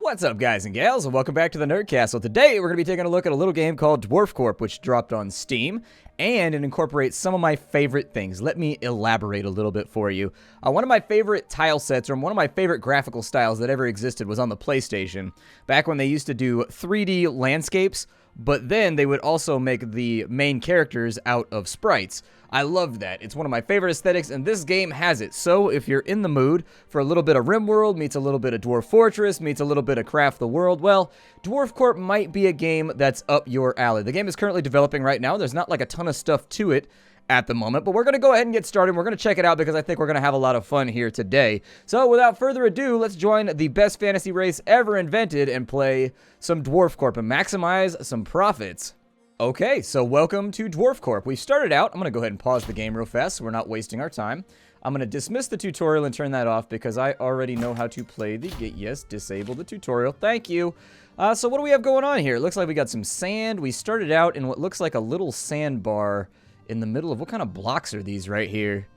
What's up, guys and gals, and welcome back to the Nerd Castle. Today, we're going to be taking a look at a little game called Dwarfcorp, which dropped on Steam, and it incorporates some of my favorite things. Let me elaborate a little bit for you. One of my favorite tile sets, or one of my favorite graphical styles that ever existed was on the PlayStation, back when they used to do 3D landscapes, but then they would also make the main characters out of sprites. I loved that. It's one of my favorite aesthetics, and this game has it. So if you're in the mood for a little bit of Rimworld, meets a little bit of Dwarf Fortress, meets a little bit of Craft the World, well, Dwarfcorp might be a game that's up your alley. The game is currently developing right now. There's not like a ton of stuff to it at the moment, but we're going to go ahead and get started. We're going to check it out because I think we're going to have a lot of fun here today. So without further ado, let's join the best fantasy race ever invented and play some Dwarfcorp and maximize some profits. Okay, so welcome to Dwarfcorp. We've started out. I'm going to go ahead and pause the game real fast so we're not wasting our time. I'm going to dismiss the tutorial and turn that off because I already know how to play the game. Yes, disable the tutorial. Thank you. So what do we have going on here? It looks like we got some sand. We started out in what looks like a little sandbar in the middle of... What kind of blocks are these right here?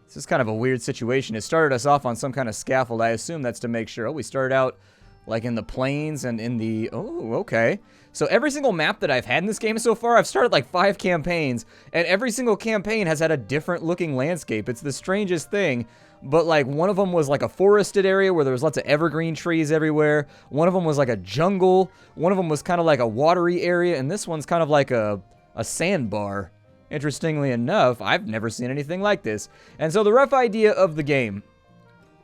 This is kind of a weird situation. It started us off on some kind of scaffold. I assume that's to make sure. Oh, we started out like in the plains and in the... Oh, okay. So every single map that I've had in this game so far, I've started like 5 campaigns, and every single campaign has had a different looking landscape. It's the strangest thing, but like one of them was like a forested area where there was lots of evergreen trees everywhere. One of them was like a jungle. One of them was kind of like a watery area, and this one's kind of like a sandbar. Interestingly enough, I've never seen anything like this. And so the rough idea of the game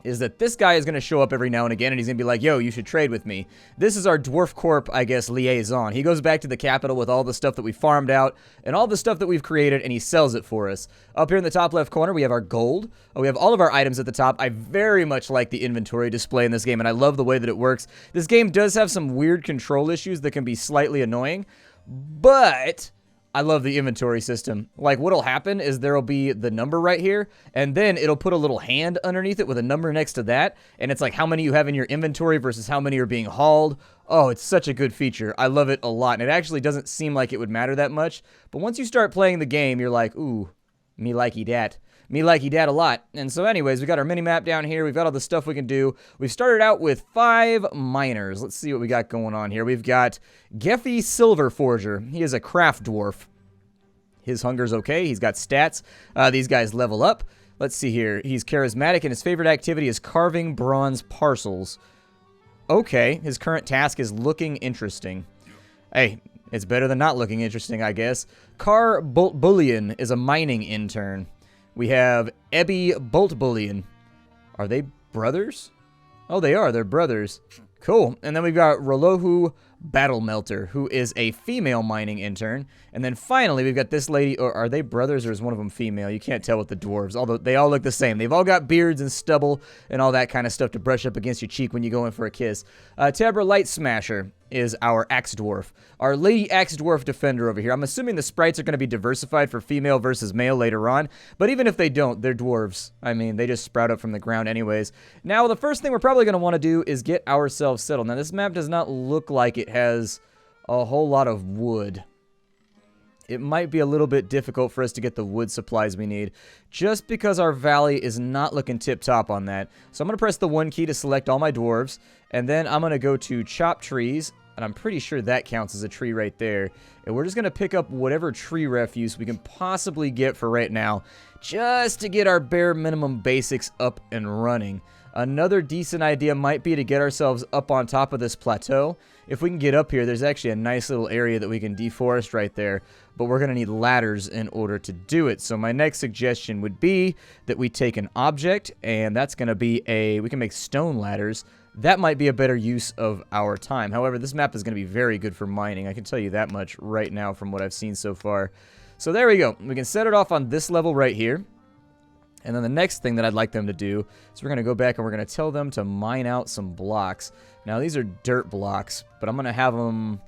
is that this guy is going to show up every now and again, and he's going to be like, yo, you should trade with me. This is our Dwarfcorp, I guess, liaison. He goes back to the capital with all the stuff that we farmed out and all the stuff that we've created, and he sells it for us. Up here in the top left corner, we have our gold. We have all of our items at the top. I very much like the inventory display in this game, and I love the way that it works. This game does have some weird control issues that can be slightly annoying, but I love the inventory system. Like, what'll happen is there'll be the number right here, and then it'll put a little hand underneath it with a number next to that, and it's like how many you have in your inventory versus how many are being hauled. Oh, it's such a good feature. I love it a lot, and it actually doesn't seem like it would matter that much, but once you start playing the game, you're like, ooh, me likey dat. Me likey dat a lot. And so anyways, we got our mini-map down here. We've got all the stuff we can do. We've started out with 5 miners. Let's see what we got going on here. We've got Geffy Silver Forger. He is a craft dwarf. His hunger's okay. He's got stats. These guys level up. Let's see here. He's charismatic, and his favorite activity is carving bronze parcels. Okay, his current task is looking interesting. Hey, it's better than not looking interesting, I guess. Car Bolt Bullion is a mining intern. We have Ebby Bolt Bullion. Are they brothers? Oh, they are. They're brothers. Cool. And then we've got Rolahu Battle Melter, who is a female mining intern. And then finally, we've got this lady. Or are they brothers, or is one of them female? You can't tell with the dwarves, although they all look the same. They've all got beards and stubble and all that kind of stuff to brush up against your cheek when you go in for a kiss. Tabra Light Smasher is our Axe Dwarf. Our Lady Axe Dwarf Defender over here. I'm assuming the sprites are going to be diversified for female versus male later on, but even if they don't, they're dwarves. I mean, they just sprout up from the ground anyways. Now, the first thing we're probably going to want to do is get ourselves settled. Now, this map does not look like it has a whole lot of wood. It might be a little bit difficult for us to get the wood supplies we need, just because our valley is not looking tip-top on that. So I'm going to press the 1 key to select all my dwarves, and then I'm going to go to Chop Trees, and I'm pretty sure that counts as a tree right there. And we're just going to pick up whatever tree refuse we can possibly get for right now, just to get our bare minimum basics up and running. Another decent idea might be to get ourselves up on top of this plateau. If we can get up here, there's actually a nice little area that we can deforest right there, but we're going to need ladders in order to do it. So my next suggestion would be that we take an object, and that's going to be we can make stone ladders. That might be a better use of our time. However, this map is going to be very good for mining. I can tell you that much right now from what I've seen so far. So there we go. We can set it off on this level right here. And then the next thing that I'd like them to do is we're going to go back and we're going to tell them to mine out some blocks. Now, these are dirt blocks, but I'm going to have them...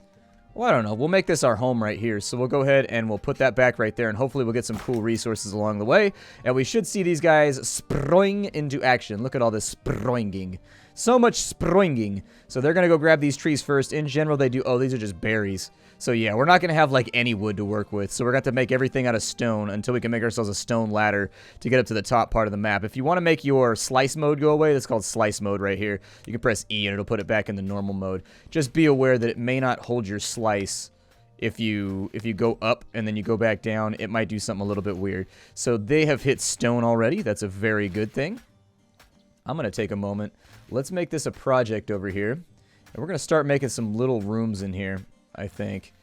Well, I don't know. We'll make this our home right here. So we'll go ahead and we'll put that back right there, and hopefully we'll get some cool resources along the way. And we should see these guys spring into action. Look at all this springing. So much springing. So they're going to go grab these trees first. In general, they do... Oh, these are just berries. So yeah, we're not going to have like any wood to work with. So we're going to have to make everything out of stone until we can make ourselves a stone ladder to get up to the top part of the map. If you want to make your slice mode go away, that's called slice mode right here. You can press E and it'll put it back in the normal mode. Just be aware that it may not hold your slice. If you go up and then you go back down, it might do something a little bit weird. So they have hit stone already. That's a very good thing. I'm going to take a moment. Let's make this a project over here. And we're going to start making some little rooms in here, I think.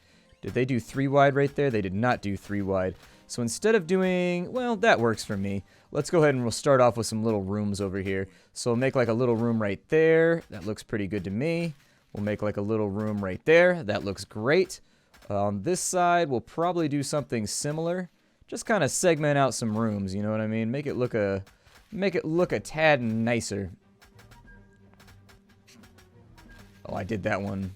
Did they do 3 wide right there? They did not do 3 wide. So instead of doing... Well, that works for me. Let's go ahead and we'll start off with some little rooms over here. So we'll make like a little room right there. That looks pretty good to me. We'll make like a little room right there. That looks great. On this side, we'll probably do something similar. Just kind of segment out some rooms, you know what I mean? Make it look a tad nicer. Oh, I did that one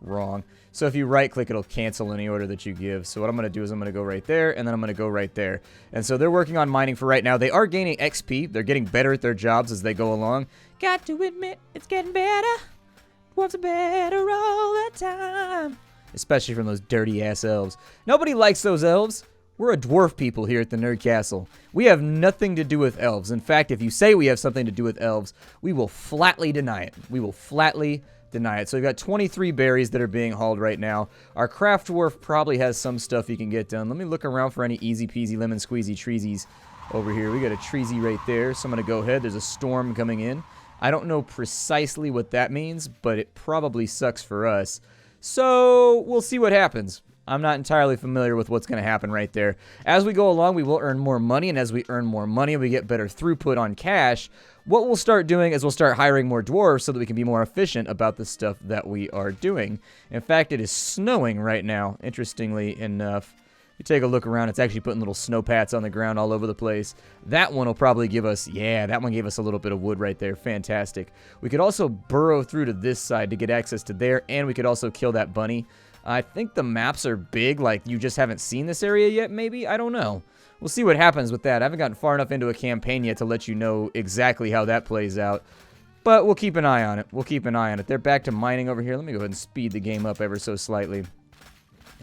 wrong. So if you right-click, it'll cancel any order that you give. So what I'm going to do is I'm going to go right there, and then I'm going to go right there. And so they're working on mining for right now. They are gaining XP. They're getting better at their jobs as they go along. Got to admit, it's getting better. What's better all the time? Especially from those dirty-ass elves. Nobody likes those elves. We're a dwarf people here at the Nerd Castle. We have nothing to do with elves. In fact, if you say we have something to do with elves, we will flatly deny it. We will flatly deny it. So we've got 23 berries that are being hauled right now. Our craft dwarf probably has some stuff he can get done. Let me look around for any easy-peasy lemon squeezy treesies over here. We got a treesy right there, so I'm going to go ahead. There's a storm coming in. I don't know precisely what that means, but it probably sucks for us. So, we'll see what happens. I'm not entirely familiar with what's going to happen right there. As we go along, we will earn more money, and as we earn more money, we get better throughput on cash. What we'll start doing is we'll start hiring more dwarves so that we can be more efficient about the stuff that we are doing. In fact, it is snowing right now, interestingly enough. You take a look around, it's actually putting little snow pats on the ground all over the place. That one will probably give us, yeah, that one gave us a little bit of wood right there. Fantastic. We could also burrow through to this side to get access to there, and we could also kill that bunny. I think the maps are big, like you just haven't seen this area yet, maybe? I don't know. We'll see what happens with that. I haven't gotten far enough into a campaign yet to let you know exactly how that plays out. But we'll keep an eye on it. We'll keep an eye on it. They're back to mining over here. Let me go ahead and speed the game up ever so slightly.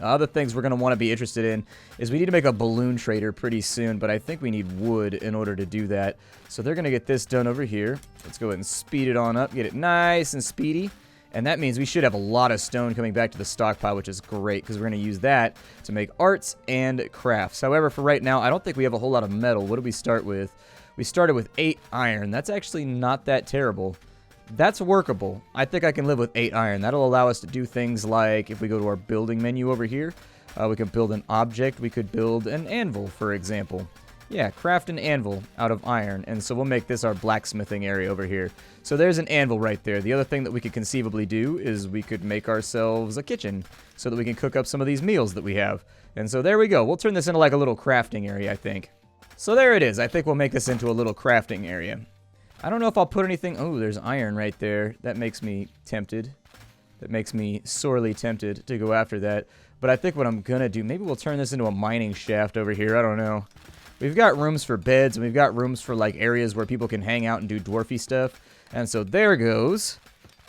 Other things we're going to want to be interested in is we need to make a balloon trader pretty soon, but I think we need wood in order to do that. So they're going to get this done over here. Let's go ahead and speed it on up, get it nice and speedy. And that means we should have a lot of stone coming back to the stockpile, which is great because we're going to use that to make arts and crafts. However, for right now, I don't think we have a whole lot of metal. What did we start with? We started with 8 iron. That's actually not that terrible. That's workable. I think I can live with 8 iron. That'll allow us to do things like, if we go to our building menu over here, we can build an object. We could build an anvil, for example. Yeah, craft an anvil out of iron. And so we'll make this our blacksmithing area over here. So there's an anvil right there. The other thing that we could conceivably do is we could make ourselves a kitchen so that we can cook up some of these meals that we have. And so there we go. We'll turn this into like a little crafting area, I think. So there it is. I think we'll make this into a little crafting area. I don't know if I'll put anything... Oh, there's iron right there. That makes me tempted. That makes me sorely tempted to go after that. But I think what I'm going to do... Maybe we'll turn this into a mining shaft over here. I don't know. We've got rooms for beds, and we've got rooms for, like, areas where people can hang out and do dwarfy stuff. And so there goes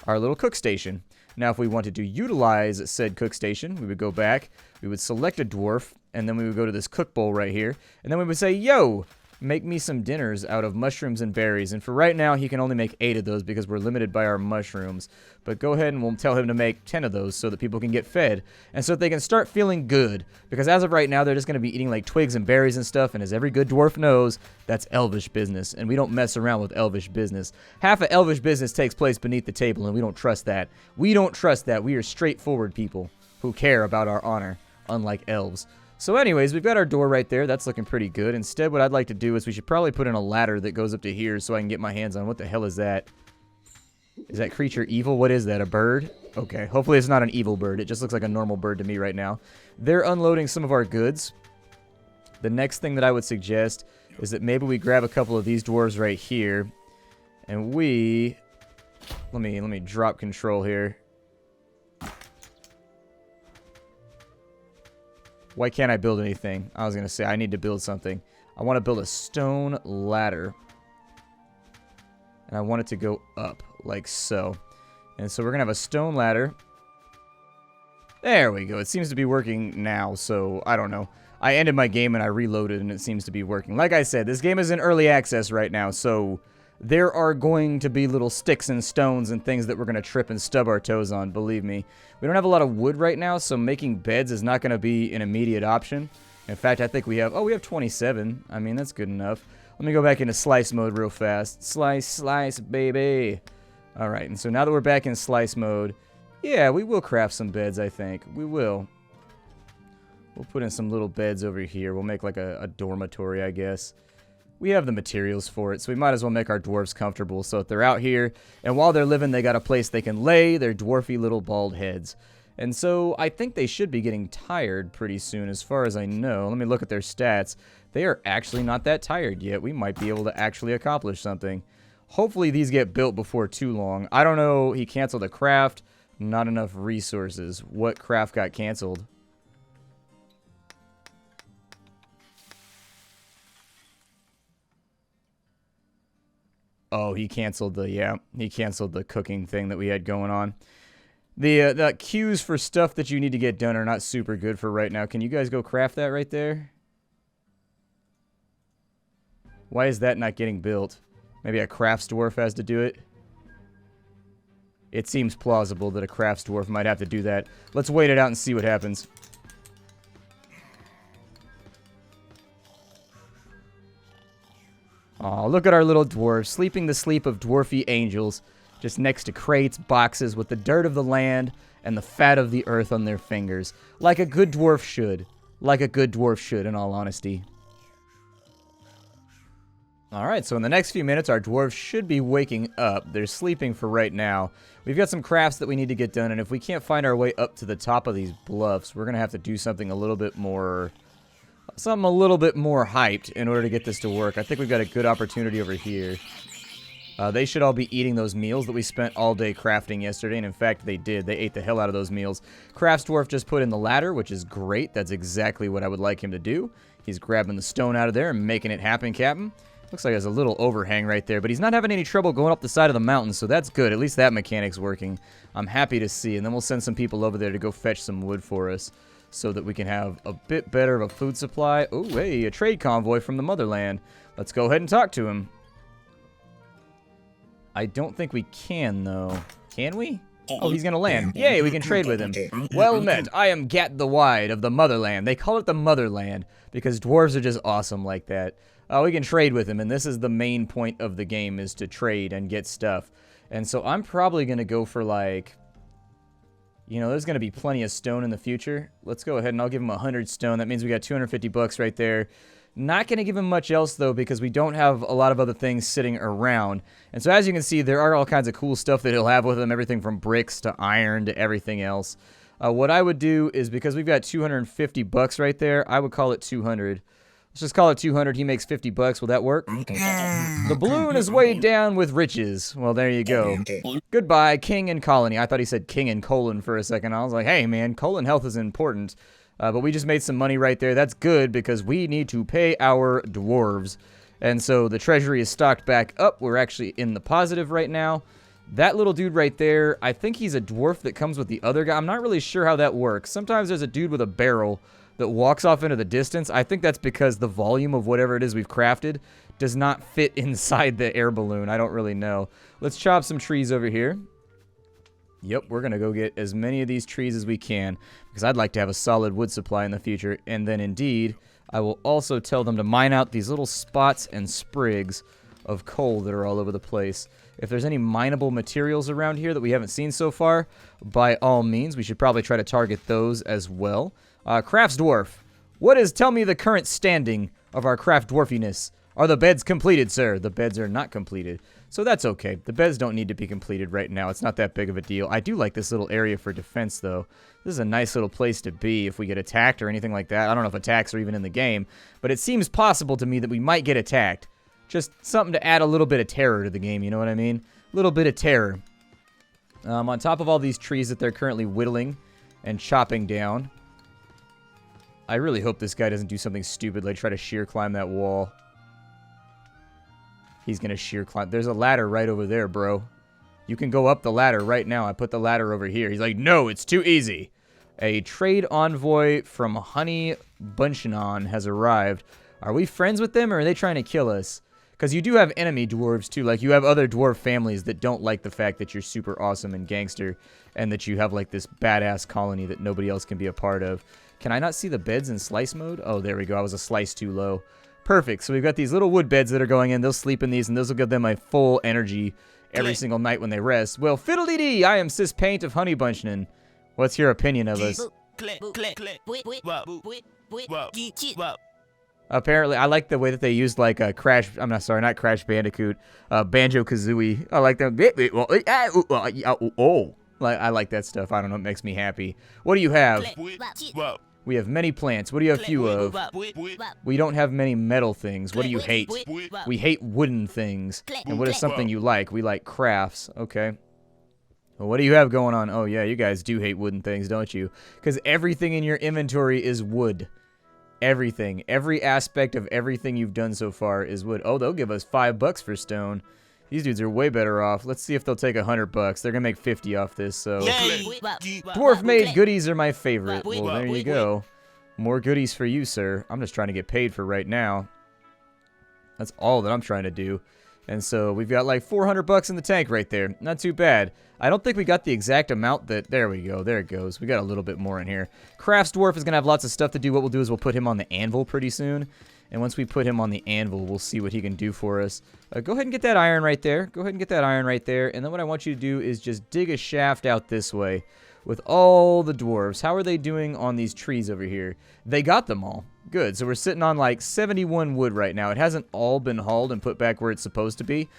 our little cook station. Now, if we wanted to utilize said cook station, we would go back, we would select a dwarf, and then we would go to this cook bowl right here. And then we would say, yo, make me some dinners out of mushrooms and berries. And for right now, he can only make 8 of those because we're limited by our mushrooms. But go ahead and we'll tell him to make 10 of those so that people can get fed. And so that they can start feeling good. Because as of right now, they're just going to be eating like twigs and berries and stuff. And as every good dwarf knows, that's elvish business. And we don't mess around with elvish business. Half of elvish business takes place beneath the table, and we don't trust that. We don't trust that. We are straightforward people who care about our honor, unlike elves. So anyways, we've got our door right there. That's looking pretty good. Instead, what I'd like to do is we should probably put in a ladder that goes up to here so I can get my hands on. What the hell is that? Is that creature evil? What is that, a bird? Okay, hopefully it's not an evil bird. It just looks like a normal bird to me right now. They're unloading some of our goods. The next thing that I would suggest is that maybe we grab a couple of these dwarves right here. And we... Let me drop control here. Why can't I build anything? I was going to say, I need to build something. I want to build a stone ladder. And I want it to go up, like so. And so we're going to have a stone ladder. There we go. It seems to be working now, so I don't know. I ended my game and I reloaded and it seems to be working. Like I said, this game is in early access right now, so there are going to be little sticks and stones and things that we're going to trip and stub our toes on, believe me. We don't have a lot of wood right now, so making beds is not going to be an immediate option. In fact, I think we have 27. I mean, that's good enough. Let me go back into slice mode real fast. Slice, slice, baby. Alright, and so now that we're back in slice mode, yeah, we will craft some beds, I think. We will. We'll put in some little beds over here. We'll make like a dormitory, I guess. We have the materials for it, so we might as well make our dwarves comfortable so that they're out here, and while they're living, they got a place they can lay their dwarfy little bald heads. And so I think they should be getting tired pretty soon, as far as I know. Let me look at their stats. They are actually not that tired yet. We might be able to actually accomplish something. Hopefully these get built before too long. I don't know. He canceled a craft. Not enough resources. What craft got canceled? Oh, he canceled the cooking thing that we had going on. The queues for stuff that you need to get done are not super good for right now. Can you guys go craft that right there? Why is that not getting built? Maybe a crafts dwarf has to do it? It seems plausible that a crafts dwarf might have to do that. Let's wait it out and see what happens. Aw, look at our little dwarves, sleeping the sleep of dwarfy angels, just next to crates, boxes, with the dirt of the land and the fat of the earth on their fingers. Like a good dwarf should. Like a good dwarf should, in all honesty. Alright, so in the next few minutes, our dwarves should be waking up. They're sleeping for right now. We've got some crafts that we need to get done, and if we can't find our way up to the top of these bluffs, we're going to have to do something a little bit more... something a little bit more hyped in order to get this to work. I think we've got a good opportunity over here. They should all be eating those meals that we spent all day crafting yesterday, and in fact, they did. They ate the hell out of those meals. Crafts Dwarf just put in the ladder, which is great. That's exactly what I would like him to do. He's grabbing the stone out of there and making it happen, Captain. Looks like there's a little overhang right there, but he's not having any trouble going up the side of the mountain, so that's good. At least that mechanic's working. I'm happy to see, and then we'll send some people over there to go fetch some wood for us so that we can have a bit better of a food supply. Oh, hey, a trade convoy from the motherland. Let's go ahead and talk to him. I don't think we can, though. Can we? Oh, he's gonna land. Yay, we can trade with him. Well met. I am Gat the Wide of the Motherland. They call it the Motherland because dwarves are just awesome like that. We can trade with him, and this is the main point of the game, is to trade and get stuff. And so I'm probably gonna go for, like... you know, there's gonna be plenty of stone in the future. Let's go ahead and I'll give him 100 stone. That means we got 250 bucks right there. Not going to give him much else, though, because we don't have a lot of other things sitting around. And so, as you can see, there are all kinds of cool stuff that he'll have with him. Everything from bricks to iron to everything else. What I would do is, because we've got 250 bucks right there, I would call it 200. Let's just call it 200. He makes 50 bucks. Will that work? The balloon is weighed down with riches. Well, there you go. Goodbye, king and colony. I thought he said king and colon for a second. I was like, hey, man, colon health is important. But we just made some money right there. That's good because we need to pay our dwarves. And so the treasury is stocked back up. We're actually in the positive right now. That little dude right there, I think he's a dwarf that comes with the other guy. I'm not really sure how that works. Sometimes there's a dude with a barrel that walks off into the distance. I think that's because the volume of whatever it is we've crafted does not fit inside the air balloon. I don't really know. Let's chop some trees over here. Yep, we're going to go get as many of these trees as we can because I'd like to have a solid wood supply in the future. And then, indeed, I will also tell them to mine out these little spots and sprigs of coal that are all over the place. If there's any mineable materials around here that we haven't seen so far, by all means, we should probably try to target those as well. Crafts Dwarf, tell me the current standing of our craft dwarfiness. Are the beds completed, sir? The beds are not completed. So that's okay. The beds don't need to be completed right now. It's not that big of a deal. I do like this little area for defense, though. This is a nice little place to be if we get attacked or anything like that. I don't know if attacks are even in the game, but it seems possible to me that we might get attacked. Just something to add a little bit of terror to the game, you know what I mean? A little bit of terror. On top of all these trees that they're currently whittling and chopping down, I really hope this guy doesn't do something stupid like try to sheer climb that wall. He's going to sheer climb. There's a ladder right over there, bro. You can go up the ladder right now. I put the ladder over here. He's like, no, it's too easy. A trade envoy from Honey Bunchanon has arrived. Are we friends with them, or are they trying to kill us? Because you do have enemy dwarves, too. Like, you have other dwarf families that don't like the fact that you're super awesome and gangster, and that you have, like, this badass colony that nobody else can be a part of. Can I not see the beds in slice mode? Oh, there we go. I was a slice too low. Perfect. So we've got these little wood beds that are going in. They'll sleep in these, and those will give them a full energy every single night when they rest. Well, fiddle-dee-dee, I am Sis Paint of Honey Bunchanon. What's your opinion of us? Apparently, I like the way that they used, like, a Crash... I'm not sorry, not Crash Bandicoot. Banjo-Kazooie. I like them. Oh. Like, I like that stuff. I don't know. It makes me happy. What do you have? We have many plants. What do you have few of? We don't have many metal things. What do you hate? We hate wooden things. And what is something you like? We like crafts. Okay. Well, what do you have going on? Oh, yeah, you guys do hate wooden things, don't you? Because everything in your inventory is wood. Everything. Every aspect of everything you've done so far is wood. Oh, they'll give us $5 for stone. These dudes are way better off. Let's see if they'll take $100. They're going to make 50 off this, so... Dwarf-made goodies are my favorite. Well, there you go. More goodies for you, sir. I'm just trying to get paid for right now. That's all that I'm trying to do. And so we've got like $400 in the tank right there. Not too bad. I don't think we got the exact amount that... There we go. There it goes. We got a little bit more in here. Crafts Dwarf is going to have lots of stuff to do. What we'll do is we'll put him on the anvil pretty soon. And once we put him on the anvil, we'll see what he can do for us. Go ahead and get that iron right there. Go ahead and get that iron right there. And then what I want you to do is just dig a shaft out this way with all the dwarves. How are they doing on these trees over here? They got them all. Good. So we're sitting on like 71 wood right now. It hasn't all been hauled and put back where it's supposed to be,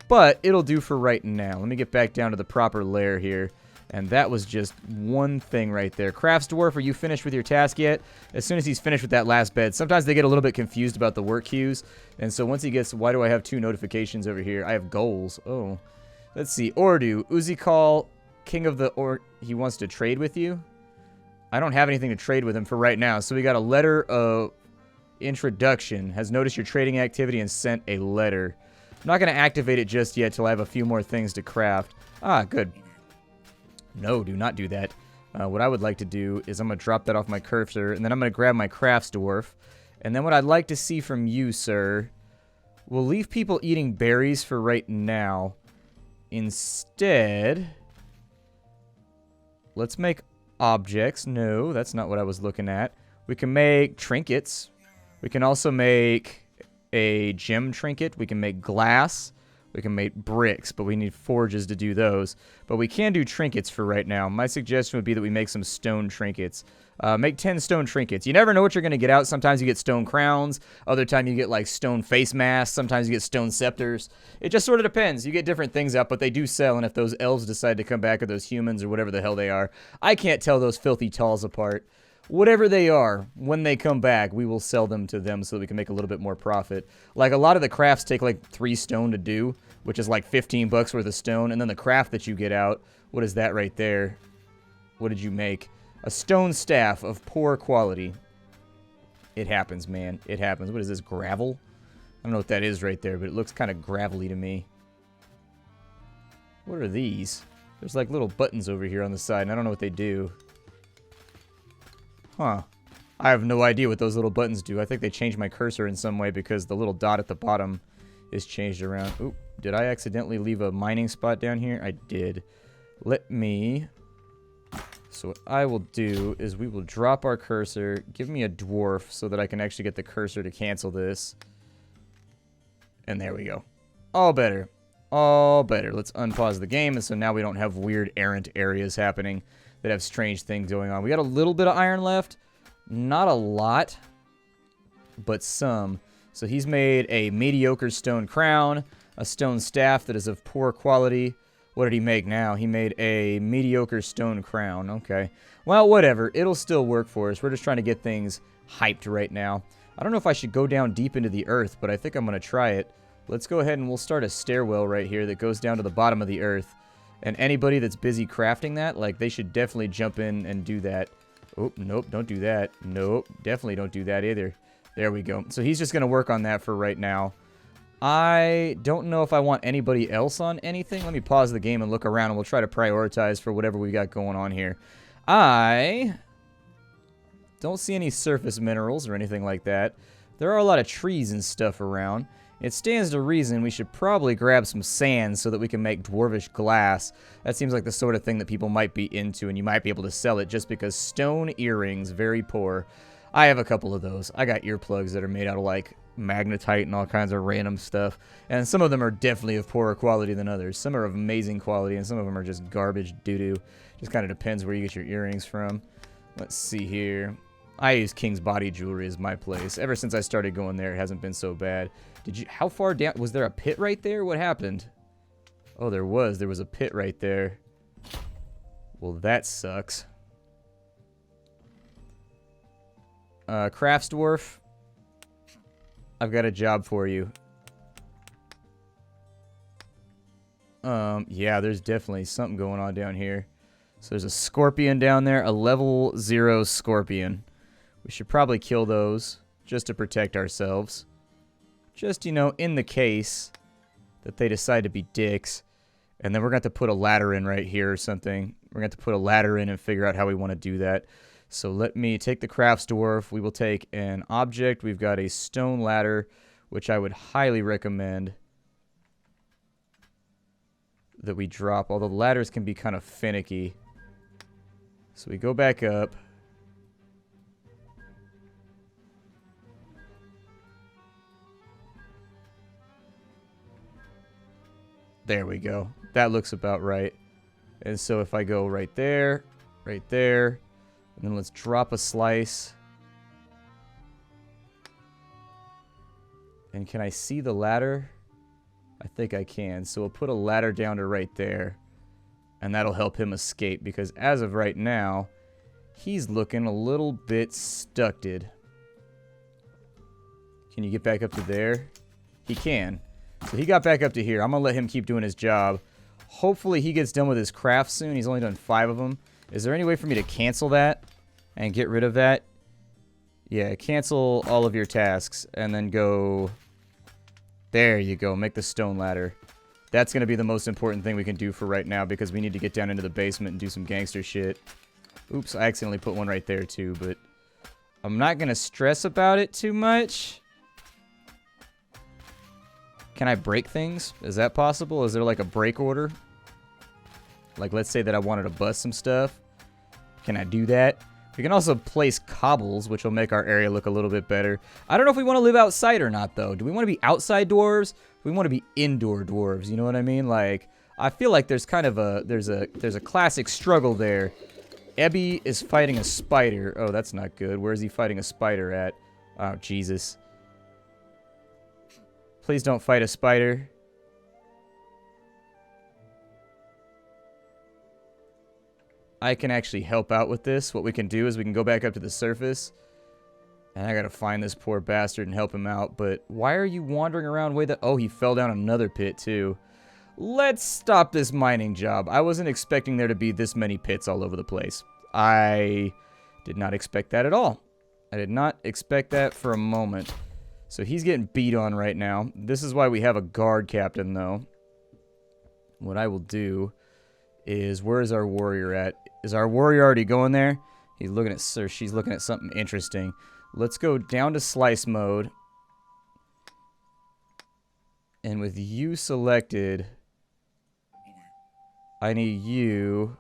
but it'll do for right now. Let me get back down to the proper layer here. And that was just one thing right there. Crafts Dwarf, are you finished with your task yet? As soon as he's finished with that last bed, sometimes they get a little bit confused about the work queues. And so once he gets, why do I have 2 notifications over here? I have goals. Oh, let's see. Ordu, Uzikal, King of the he wants to trade with you? I don't have anything to trade with him for right now. So we got a letter of introduction. Has noticed your trading activity and sent a letter. I'm not going to activate it just yet till I have a few more things to craft. Ah, good. No, do not do that. What I would like to do is I'm going to drop that off my cursor, and then I'm going to grab my crafts dwarf. And then what I'd like to see from you, sir, we'll leave people eating berries for right now. Instead, let's make objects. No, that's not what I was looking at. We can make trinkets. We can also make a gem trinket. We can make glass. We can make bricks, but we need forges to do those. But we can do trinkets for right now. My suggestion would be that we make some stone trinkets. Make 10 stone trinkets. You never know what you're going to get out. Sometimes you get stone crowns. Other time you get like stone face masks. Sometimes you get stone scepters. It just sort of depends. You get different things out, but they do sell. And if those elves decide to come back, or those humans, or whatever the hell they are, I can't tell those filthy talls apart. Whatever they are, when they come back, we will sell them to them so that we can make a little bit more profit. Like, a lot of the crafts take like 3 stone to do, which is like $15 worth of stone. And then the craft that you get out, what is that right there? What did you make? A stone staff of poor quality. It happens, man. It happens. What is this, gravel? I don't know what that is right there, but it looks kind of gravelly to me. What are these? There's like little buttons over here on the side, and I don't know what they do. Huh. I have no idea what those little buttons do. I think they changed my cursor in some way because the little dot at the bottom is changed around. Oop, did I accidentally leave a mining spot down here? I did. Let me... So what I will do is we will drop our cursor. Give me a dwarf so that I can actually get the cursor to cancel this. And there we go. All better. All better. Let's unpause the game, and so now we don't have weird errant areas happening that have strange things going on. We got a little bit of iron left. Not a lot, but some. So he's made a mediocre stone crown, a stone staff that is of poor quality. What did he make now? He made a mediocre stone crown. Okay. Well, whatever. It'll still work for us. We're just trying to get things hyped right now. I don't know if I should go down deep into the earth, but I think I'm going to try it. Let's go ahead and we'll start a stairwell right here that goes down to the bottom of the earth. And anybody that's busy crafting that, like, they should definitely jump in and do that. Oh, nope, don't do that. Nope, definitely don't do that either. There we go. So he's just going to work on that for right now. I don't know if I want anybody else on anything. Let me pause the game and look around, and we'll try to prioritize for whatever we got going on here. I don't see any surface minerals or anything like that. There are a lot of trees and stuff around. It stands to reason we should probably grab some sand so that we can make dwarvish glass. That seems like the sort of thing that people might be into, and you might be able to sell it just because stone earrings, very poor. I have a couple of those. I got earplugs that are made out of like magnetite and all kinds of random stuff. And some of them are definitely of poorer quality than others. Some are of amazing quality, and some of them are just garbage doo-doo. Just kind of depends where you get your earrings from. Let's see here. I use King's Body Jewelry as my place. Ever since I started going there, it hasn't been so bad. How far down? Was there a pit right there? What happened? Oh, there was. There was a pit right there. Well, that sucks. Crafts Dwarf. I've got a job for you. Yeah, there's definitely something going on down here. So there's a scorpion down there, a level 0 scorpion. We should probably kill those just to protect ourselves. Just, you know, in the case that they decide to be dicks. And then we're going to have to put a ladder in right here or something. We're going to have to put a ladder in and figure out how we want to do that. So let me take the crafts dwarf. We will take an object. We've got a stone ladder, which I would highly recommend that we drop. Although the ladders can be kind of finicky. So we go back up. There we go. That looks about right. And so if I go right there, and then let's drop a slice. And can I see the ladder? I think I can. So we'll put a ladder down to right there. And that'll help him escape, because as of right now, he's looking a little bit stucked. Can you get back up to there? He can. So he got back up to here. I'm going to let him keep doing his job. Hopefully he gets done with his craft soon. He's only done 5 of them. Is there any way for me to cancel that and get rid of that? Yeah, cancel all of your tasks and then go... There you go. Make the stone ladder. That's going to be the most important thing we can do for right now, because we need to get down into the basement and do some gangster shit. Oops, I accidentally put one right there too, but I'm not going to stress about it too much. Can I break things? Is that possible? Is there like a break order? Like, let's say that I wanted to bust some stuff. Can I do that? We can also place cobbles, which will make our area look a little bit better. I don't know if we want to live outside or not, though. Do we want to be outside dwarves? We want to be indoor dwarves. You know what I mean? Like, I feel like there's kind of a there's a classic struggle there. Ebby is fighting a spider. Oh, that's not good. Where is he fighting a spider at? Oh, Jesus. Please don't fight a spider. I can actually help out with this. What we can do is we can go back up to the surface. And I gotta find this poor bastard and help him out. But why are you wandering around way that... Oh, he fell down another pit too. Let's stop this mining job. I wasn't expecting there to be this many pits all over the place. I did not expect that at all. I did not expect that for a moment. So he's getting beat on right now. This is why we have a guard captain, though. What I will do is... Where is our warrior at? Is our warrior already going there? He's looking at... Sir, she's looking at something interesting. Let's go down to slice mode. And with you selected, I need you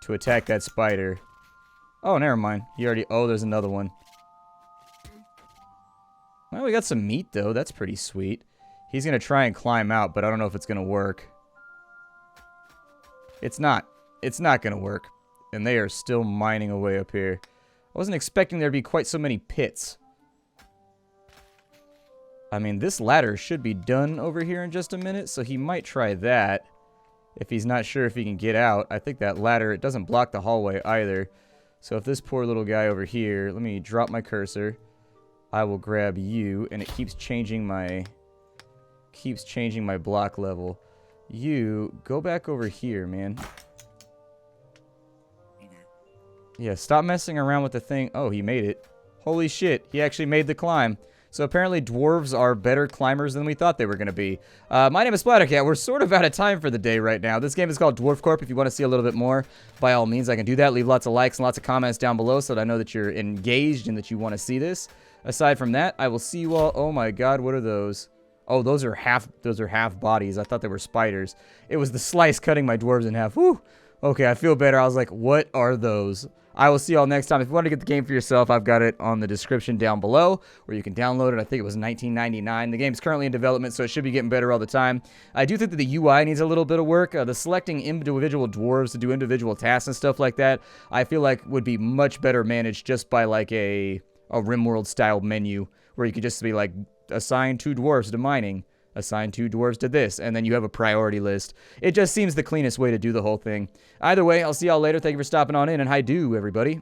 to attack that spider. Oh, never mind. He already... Oh, there's another one. Well, we got some meat, though. That's pretty sweet. He's going to try and climb out, but I don't know if it's going to work. It's not. It's not going to work. And they are still mining away up here. I wasn't expecting there to be quite so many pits. I mean, this ladder should be done over here in just a minute, so he might try that. If he's not sure if he can get out. I think that ladder, it doesn't block the hallway either. So if this poor little guy over here... Let me drop my cursor. I will grab you, and it keeps changing my block level. You, go back over here, man. Yeah, stop messing around with the thing. Oh, he made it. Holy shit, he actually made the climb. So apparently dwarves are better climbers than we thought they were going to be. My name is Splat. We're sort of out of time for the day right now. This game is called Dwarfcorp. If you want to see a little bit more, by all means, I can do that. Leave lots of likes and lots of comments down below so that I know that you're engaged and that you want to see this. Aside from that, I will see you all. Oh my god, what are those? Oh, those are half bodies. I thought they were spiders. It was the slice cutting my dwarves in half. Whew. Okay, I feel better. I was like, what are those? I will see y'all next time. If you want to get the game for yourself, I've got it on the description down below where you can download it. I think it was $19.99. The game's currently in development, so it should be getting better all the time. I do think that the UI needs a little bit of work. The selecting individual dwarves to do individual tasks and stuff like that, I feel like would be much better managed just by like a Rimworld style menu where you could just be like, assign 2 dwarves to mining, assign 2 dwarves to this, and then you have a priority list. It just seems the cleanest way to do the whole thing. Either way, I'll see y'all later. Thank you for stopping on in, and hi-do, everybody.